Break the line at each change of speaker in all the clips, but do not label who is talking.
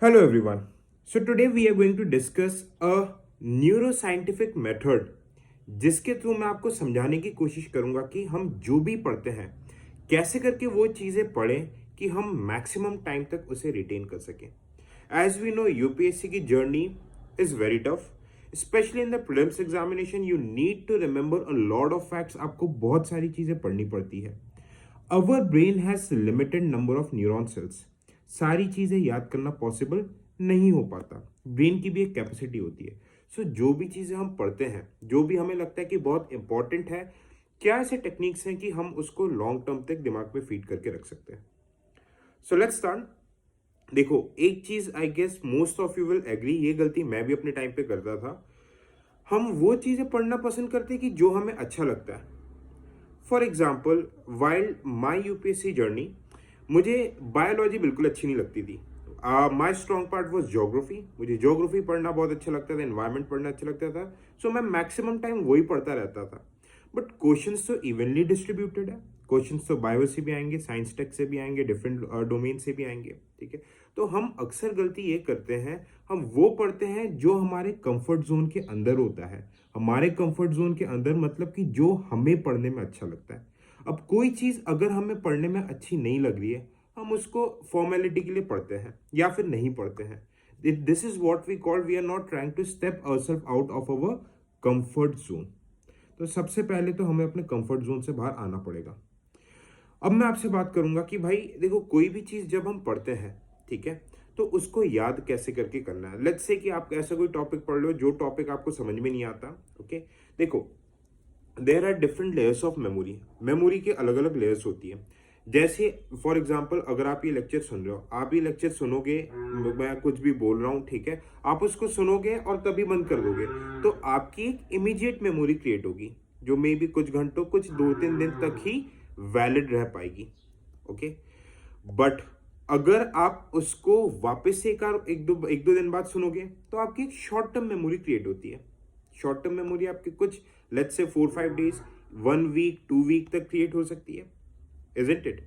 Hello everyone. So today we are going to discuss a neuroscientific method जिसके through मैं आपको समझाने की कोशिश करूंगा कि हम जो भी पढ़ते हैं कैसे करके वो चीज़ें पढ़ें कि हम मैक्सिमम टाइम तक उसे रिटेन कर सकें। एज वी नो यूपीएससी की journey is very tough, especially in the prelims examination. You need to remember a lot of facts. आपको बहुत सारी चीज़ें पढ़नी पड़ती है। Our brain has limited number of neuron cells. सारी चीज़ें याद करना पॉसिबल नहीं हो पाता। ब्रेन की भी एक कैपेसिटी होती है। सो जो भी चीज़ें हम पढ़ते हैं, जो भी हमें लगता है कि बहुत इंपॉर्टेंट है, क्या ऐसे टेक्निक्स हैं कि हम उसको लॉन्ग टर्म तक दिमाग में फीड करके रख सकते हैं। So let's start. देखो, एक चीज़ I guess most of you will agree, ये गलती मैं भी अपने टाइम पे करता था। हम वो चीज़ें पढ़ना पसंद करते हैं कि जो हमें अच्छा लगता है। For example, wild my UPSC journey, मुझे बायोलॉजी बिल्कुल अच्छी नहीं लगती थी। My strong part was geography. मुझे जोग्राफी पढ़ना बहुत अच्छा लगता था, एनवायरमेंट पढ़ना अच्छा लगता था। सो मैं मैक्सिमम टाइम वही पढ़ता रहता था। बट क्वेश्चंस तो इवनली डिस्ट्रीब्यूटेड है। क्वेश्चंस तो बायो से भी आएंगे, साइंस टेक से भी आएंगे, डिफरेंट डोमेन से भी आएंगे। ठीक है, तो हम अक्सर गलती ये करते हैं, हम वो पढ़ते हैं जो हमारे कंफर्ट जोन के अंदर होता है। हमारे कंफर्ट जोन के अंदर मतलब कि जो हमें पढ़ने में अच्छा लगता है। अब कोई चीज़ अगर हमें पढ़ने में अच्छी नहीं लग रही है, हम उसको फॉर्मेलिटी के लिए पढ़ते हैं या फिर नहीं पढ़ते हैं। This is what we call, we are not trying to step ourselves out of our comfort zone. तो सबसे पहले तो हमें अपने कंफर्ट जोन से बाहर आना पड़ेगा। अब मैं आपसे बात करूंगा कि भाई देखो, कोई भी चीज़ जब हम पढ़ते हैं, ठीक है, तो उसको याद कैसे करके करना है। लेट्स से कि आप ऐसा कोई टॉपिक पढ़ लो जो टॉपिक आपको समझ में नहीं आता। ओके, देखो, there are different layers of memory. Memory के अलग अलग लेयर्स होती है। जैसे फॉर एग्जाम्पल, अगर आप ये लेक्चर सुन रहे हो, आप ये लेक्चर सुनोगे, मैं कुछ भी बोल रहा हूँ, ठीक है, आप उसको सुनोगे और तभी बंद कर दोगे, तो आपकी एक इमीडिएट मेमोरी क्रिएट होगी जो मे बी कुछ घंटों, कुछ 2-3 दिन तक ही वैलिड रह पाएगी। ओके, बट अगर आप उसको वापस से एक दो दिन बाद सुनोगे तो आपकी एक शॉर्ट टर्म मेमोरी क्रिएट होती है। शॉर्ट टर्म मेमोरी आपकी कुछ, लेट्स से 4-5 डेज, 1 वीक, 2 वीक तक क्रिएट हो सकती है, इजंट इट।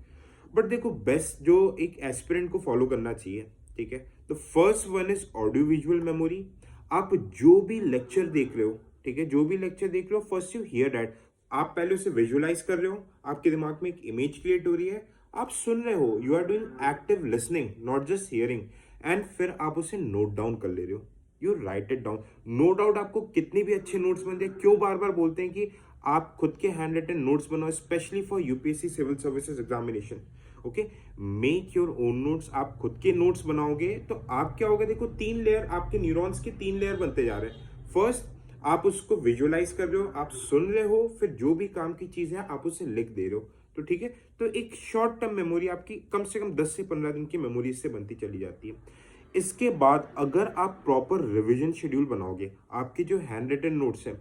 बट देखो, बेस्ट जो एक एस्पिरेंट को फॉलो करना चाहिए, ठीक है, तो first one is audio visual memory. आप जो भी लेक्चर देख रहे हो, ठीक है, जो भी लेक्चर देख रहे हो, फर्स्ट यू हियर दैट। आप पहले उसे विजुअलाइज कर रहे हो, आपके दिमाग में एक इमेज क्रिएट हो रही है, आप सुन रहे हो, you are doing active listening, not just hearing. And फिर आप उसे नोट डाउन कर ले रहे हो, you write it down. No doubt आपको कितने भी अच्छे नोट्स बनते हैं, क्यों बार बार बोलते हैं कि आप खुद के हैंड रिटन नोट्स बनाओ, specially for UPSC civil services examination. Okay, make your own notes. आप खुद के नोट्स बनाओगे तो आप क्या होगा, देखो, 3 लेयर, आपके न्यूरॉन्स के 3 लेयर बनते जा रहे हैं। फर्स्ट, आप उसको विजुअलाइज कर रहे हो, आप सुन रहे हो, फिर जो भी काम की चीज है आप उसे लिख दे रहे हो। तो ठीक है, तो एक शॉर्ट टर्म मेमोरी आपकी कम से कम 10 से 15 दिन की मेमोरी इससे बनती चली जाती है। इसके बाद अगर आप प्रॉपर रिवीजन शेड्यूल बनाओगे, आपके जो हैंड रिटन नोट्स हैं,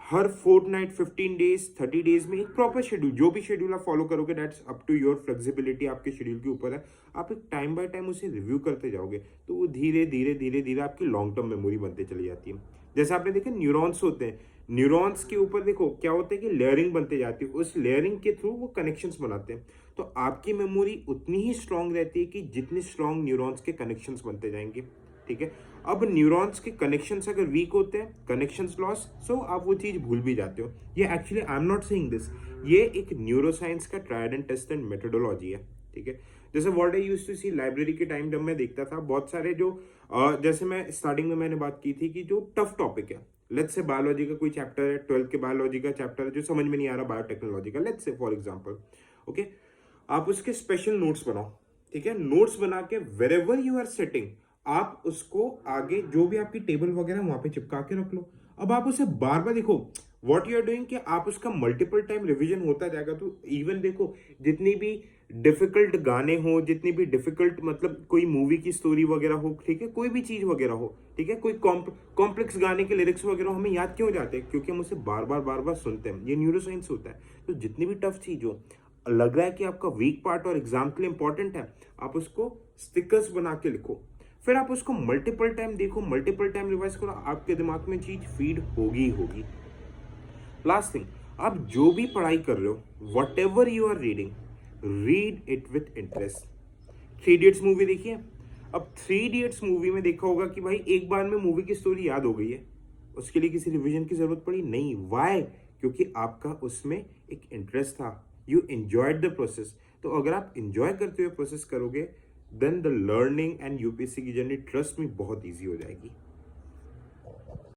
हर फोर्टनाइट, 15 डेज, 30 डेज में एक प्रॉपर शेड्यूल, जो भी शेड्यूल आप फॉलो करोगे, that's up to your flexibility, आपके शेड्यूल के ऊपर है। आप एक टाइम बाय टाइम उसे रिव्यू करते जाओगे तो वो धीरे धीरे धीरे धीरे आपकी लॉन्ग टर्म मेमोरी बनते चली जाती है। जैसे आपने देखा, न्यूरॉन्स होते हैं, न्यूरॉन्स के ऊपर देखो क्या होता है कि लेयरिंग बनते जाती है, उस लेयरिंग के थ्रू वो कनेक्शंस बनाते हैं। तो आपकी मेमोरी उतनी ही स्ट्रांग रहती है कि जितने स्ट्रांग न्यूरॉन्स के कनेक्शंस बनते जाएंगे। ठीक है, अब न्यूरॉन्स के कनेक्शंस अगर वीक होते हैं, कनेक्शंस लॉस, सो आप वो चीज भूल भी जाते हो। ये actually I am not saying this, ये एक न्यूरोसाइंस का ट्राइड एंड टेस्टेड मेथोडोलॉजी है। ठीक है, जैसे what I used to see library के टाइम जब मैं देखता था, बहुत सारे जो जैसे मैं स्टार्टिंग में मैंने बात की थी कि जो टफ टॉपिक है, लेट्स से बायोलॉजी का कोई चैप्टर है, 12th के बायोलॉजी का चैप्टर है जो समझ में नहीं आ रहा, बायोटेक्नोलॉजी का, let's say for example. Okay, आप उसके स्पेशल नोट्स बनाओ। ठीक है, नोट्स बना के वेरेवर यू आर सिटिंग, आप उसको आगे जो भी आपकी टेबल वगैरह वहां पे चिपका के रख लो। अब आप उसे बार बार देखो, व्हाट यू आर डूइंग, कि आप उसका मल्टीपल टाइम रिवीजन होता जाएगा। तो इवन देखो, जितनी भी डिफिकल्ट गाने हो, जितनी भी डिफिकल्ट, मतलब कोई मूवी की स्टोरी वगैरह हो, ठीक है, कोई भी चीज वगैरह हो, ठीक है, कोई कॉम्प्लेक्स गाने के लिरिक्स वगैरह हमें याद क्यों जाते हैं, क्योंकि हम उसे बार बार सुनते हैं। ये न्यूरोसाइंस होता है। तो जितनी भी टफ चीज हो, लग रहा है कि आपका वीक पार्ट और एग्जाम के लिए इंपॉर्टेंट है, आप उसको स्टिकर्स बना के लिखो, फिर आप उसको मल्टीपल टाइम देखो, मल्टीपल टाइम रिवाइज करो, आपके दिमाग में चीज फीड होगी होगी। लास्ट थिंग, आप जो भी पढ़ाई कर रहे हो, whatever you are reading, read it with interest. 3 idiots movie देखिए, अब थ्री इडियट्स मूवी में देखा होगा कि भाई एक बार में मूवी की स्टोरी याद हो गई है, उसके लिए किसी रिवीजन की जरूरत पड़ी नहीं। वाई? क्योंकि आपका उसमें एक इंटरेस्ट था, यू एंजॉयड द प्रोसेस। तो अगर आप एंजॉय करते हुए प्रोसेस करोगे, then the learning and UPSC की जर्नी ट्रस्ट में बहुत ईजी हो जाएगी।